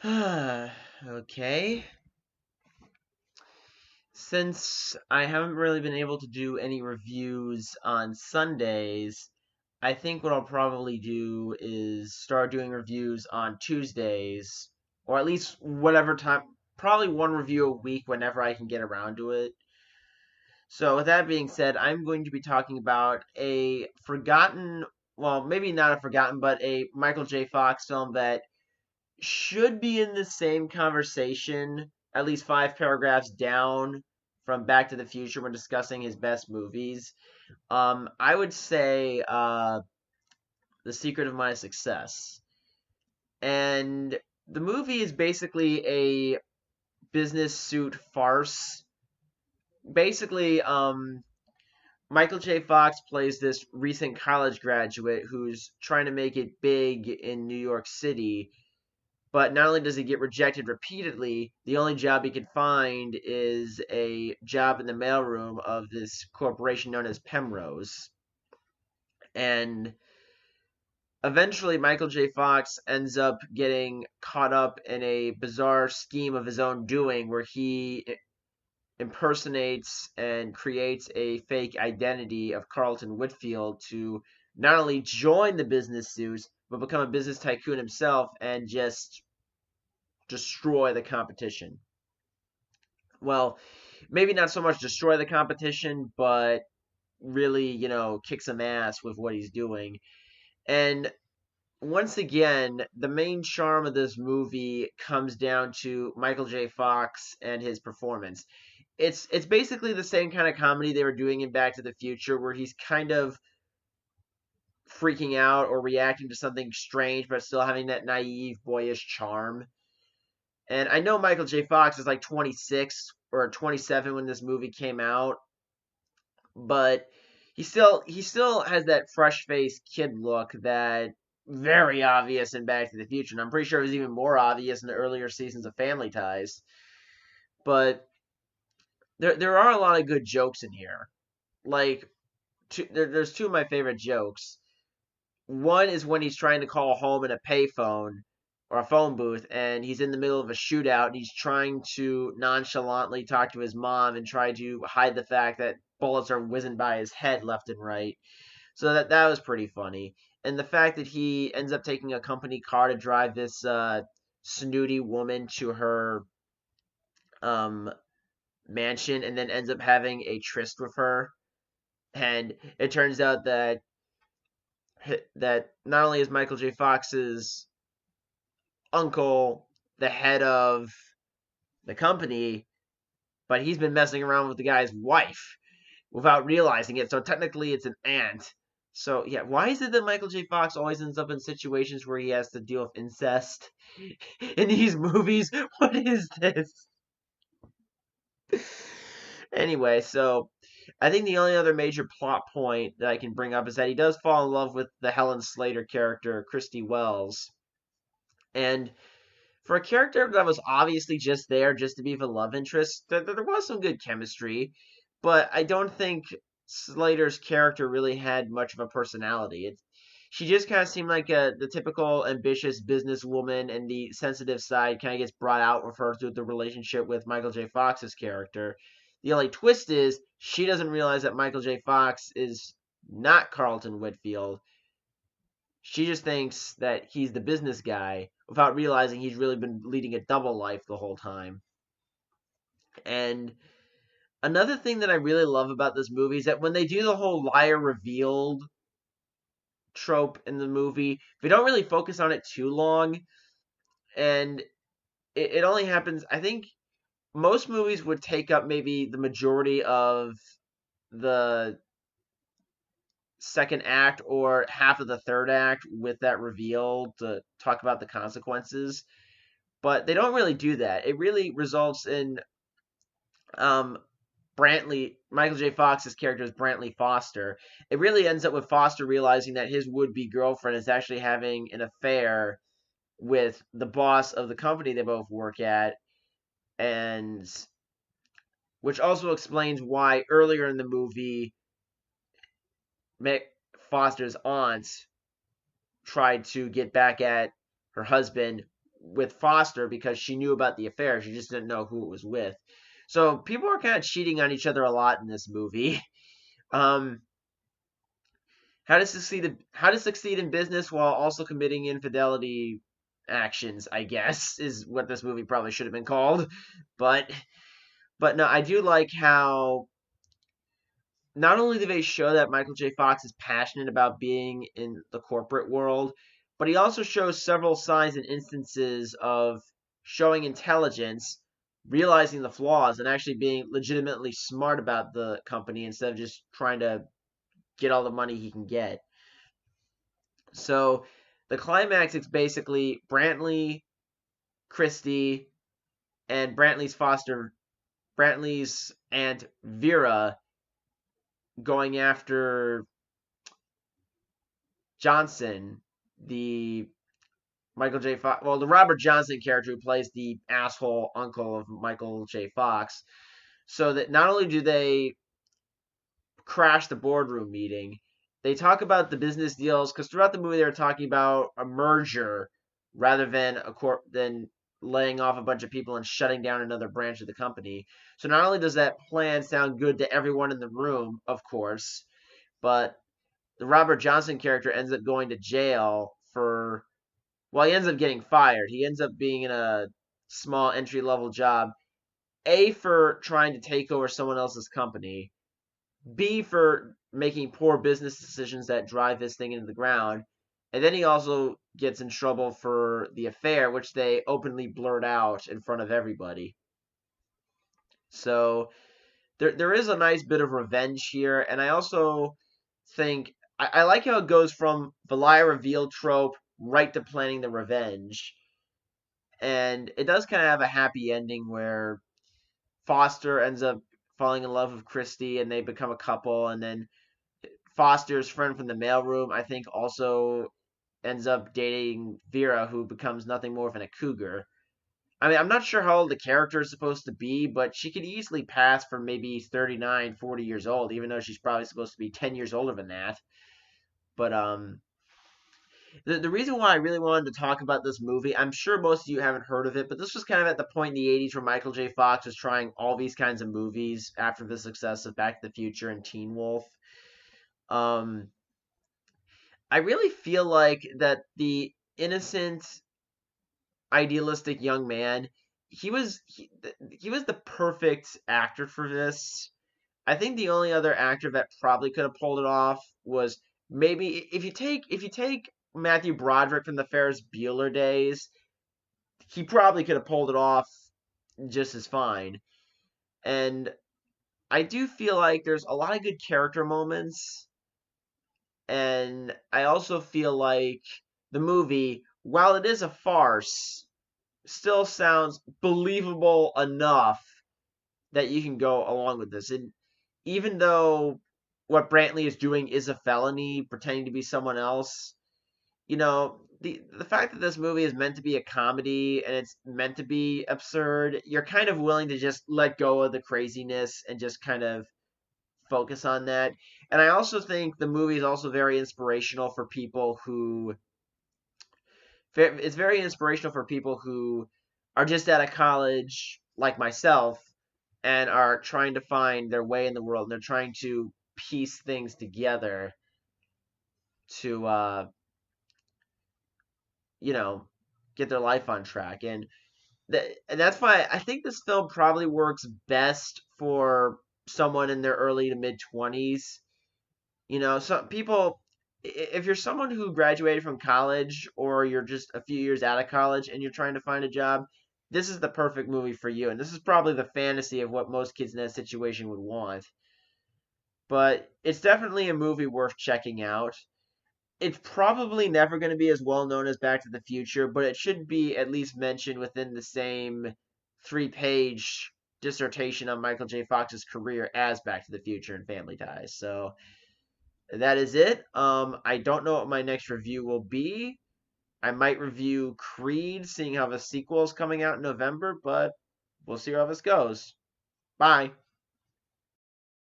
Okay. Since I haven't really been able to do any reviews on Sundays, I think what I'll probably do is start doing reviews on Tuesdays, or at least whatever time, probably one review a week whenever I can get around to it. So, with that being said, I'm going to be talking about a forgotten, well, maybe not a forgotten, but a Michael J. Fox film that should be in the same conversation, at least 5 paragraphs down from Back to the Future when discussing his best movies. I would say The Secret of My Success. And the movie is basically a business suit farce. Basically, Michael J. Fox plays this recent college graduate who's trying to make it big in New York City. But not only does he get rejected repeatedly, the only job he can find is a job in the mailroom of this corporation known as Pemrose. And eventually, Michael J. Fox ends up getting caught up in a bizarre scheme of his own doing where he impersonates and creates a fake identity of Carlton Whitfield to not only join the business suits, but become a business tycoon himself and just destroy the competition. Well, maybe not so much destroy the competition, but really, kick some ass with what he's doing. And once again, the main charm of this movie comes down to Michael J. Fox and his performance. It's basically the same kind of comedy they were doing in Back to the Future, where he's kind of freaking out or reacting to something strange, but still having that naive, boyish charm. And I know Michael J. Fox is like 26 or 27 when this movie came out, but he still has that fresh faced kid look that very obvious in Back to the Future. And I'm pretty sure it was even more obvious in the earlier seasons of Family Ties. But there are a lot of good jokes in here. Like there's two of my favorite jokes. One is when he's trying to call home in a payphone or a phone booth, and he's in the middle of a shootout, and he's trying to nonchalantly talk to his mom and try to hide the fact that bullets are whizzing by his head left and right. So that was pretty funny, and the fact that he ends up taking a company car to drive this snooty woman to her um, mansion, and then ends up having a tryst with her, and it turns out that not only is Michael J. Fox's uncle the head of the company, but he's been messing around with the guy's wife without realizing it. So technically, it's an aunt. So yeah, why is it that Michael J. Fox always ends up in situations where he has to deal with incest in these movies? What is this? Anyway, so I think the only other major plot point that I can bring up is that he does fall in love with the Helen Slater character, Christy Wells. And for a character that was obviously just there just to be the love interest, there was some good chemistry, but I don't think Slater's character really had much of a personality. She just kind of seemed like the typical ambitious businesswoman, and the sensitive side kind of gets brought out with her through the relationship with Michael J. Fox's character. The only twist is she doesn't realize that Michael J. Fox is not Carlton Whitfield. She just thinks that he's the business guy without realizing he's really been leading a double life the whole time. And another thing that I really love about this movie is that when they do the whole liar revealed trope in the movie, they don't really focus on it too long. And it only happens, I think most movies would take up maybe the majority of the second act or half of the third act with that reveal to talk about the consequences, but they don't really do that. It really results in um, Michael J. Fox's character is Brantley Foster. It really ends up with Foster realizing that his would-be girlfriend is actually having an affair with the boss of the company they both work at, and which also explains why earlier in the movie, Mick Foster's aunt tried to get back at her husband with Foster because she knew about the affair. She just didn't know who it was with. So people are kind of cheating on each other a lot in this movie. Um, how to succeed in business while also committing infidelity actions, I guess, is what this movie probably should have been called. But but no, I do like how not only do they show that Michael J. Fox is passionate about being in the corporate world, but he also shows several signs and instances of showing intelligence, realizing the flaws, and actually being legitimately smart about the company instead of just trying to get all the money he can get. So the climax is basically Brantley, Christie, and Brantley's aunt Vera going after Johnson, the Michael J. Fox, well, the Robert Johnson character who plays the asshole uncle of Michael J. Fox. So that not only do they crash the boardroom meeting, they talk about the business deals because throughout the movie they were talking about a merger rather than than laying off a bunch of people and shutting down another branch of the company. So not only does that plan sound good to everyone in the room, of course, but the Robert Johnson character ends up going to jail for, well, he ends up getting fired. He ends up being in a small entry level job. A, for trying to take over someone else's company. B, for making poor business decisions that drive this thing into the ground. And then he also gets in trouble for the affair, which they openly blurt out in front of everybody. So there is a nice bit of revenge here. And I also think I like how it goes from the lie reveal trope right to planning the revenge. And it does kind of have a happy ending where Foster ends up falling in love with Christy and they become a couple. And then Foster's friend from the mailroom, I think, also ends up dating Vera, who becomes nothing more than a cougar. I mean, I'm not sure how old the character is supposed to be, but she could easily pass for maybe 39, 40 years old, even though she's probably supposed to be 10 years older than that. But the reason why I really wanted to talk about this movie, I'm sure most of you haven't heard of it, but this was kind of at the point in the 80s where Michael J. Fox was trying all these kinds of movies after the success of Back to the Future and Teen Wolf. Um, I really feel like that the innocent, idealistic young man, he was the perfect actor for this. I think the only other actor that probably could have pulled it off was maybe if you take Matthew Broderick from the Ferris Bueller days, he probably could have pulled it off just as fine. And I do feel like there's a lot of good character moments, and I also feel like the movie, while it is a farce, still sounds believable enough that you can go along with this. And even though what Brantley is doing is a felony, pretending to be someone else, the fact that this movie is meant to be a comedy and it's meant to be absurd, you're kind of willing to just let go of the craziness and just kind of focus on that. And I also think the movie is also very inspirational for people who it's very inspirational for people who are just out of college like myself and are trying to find their way in the world and they're trying to piece things together to you know get their life on track. And that's why I think this film probably works best for someone in their early to mid 20s. Some people, if you're someone who graduated from college or you're just a few years out of college and you're trying to find a job, this is the perfect movie for you. And this is probably the fantasy of what most kids in that situation would want. But it's definitely a movie worth checking out. It's probably never going to be as well known as Back to the Future, but it should be at least mentioned within the same 3-page dissertation on Michael J. Fox's career as Back to the Future and Family Ties. So that is it. I don't know what my next review will be. I might review Creed, seeing how the sequel is coming out in November, but we'll see how this goes. Bye.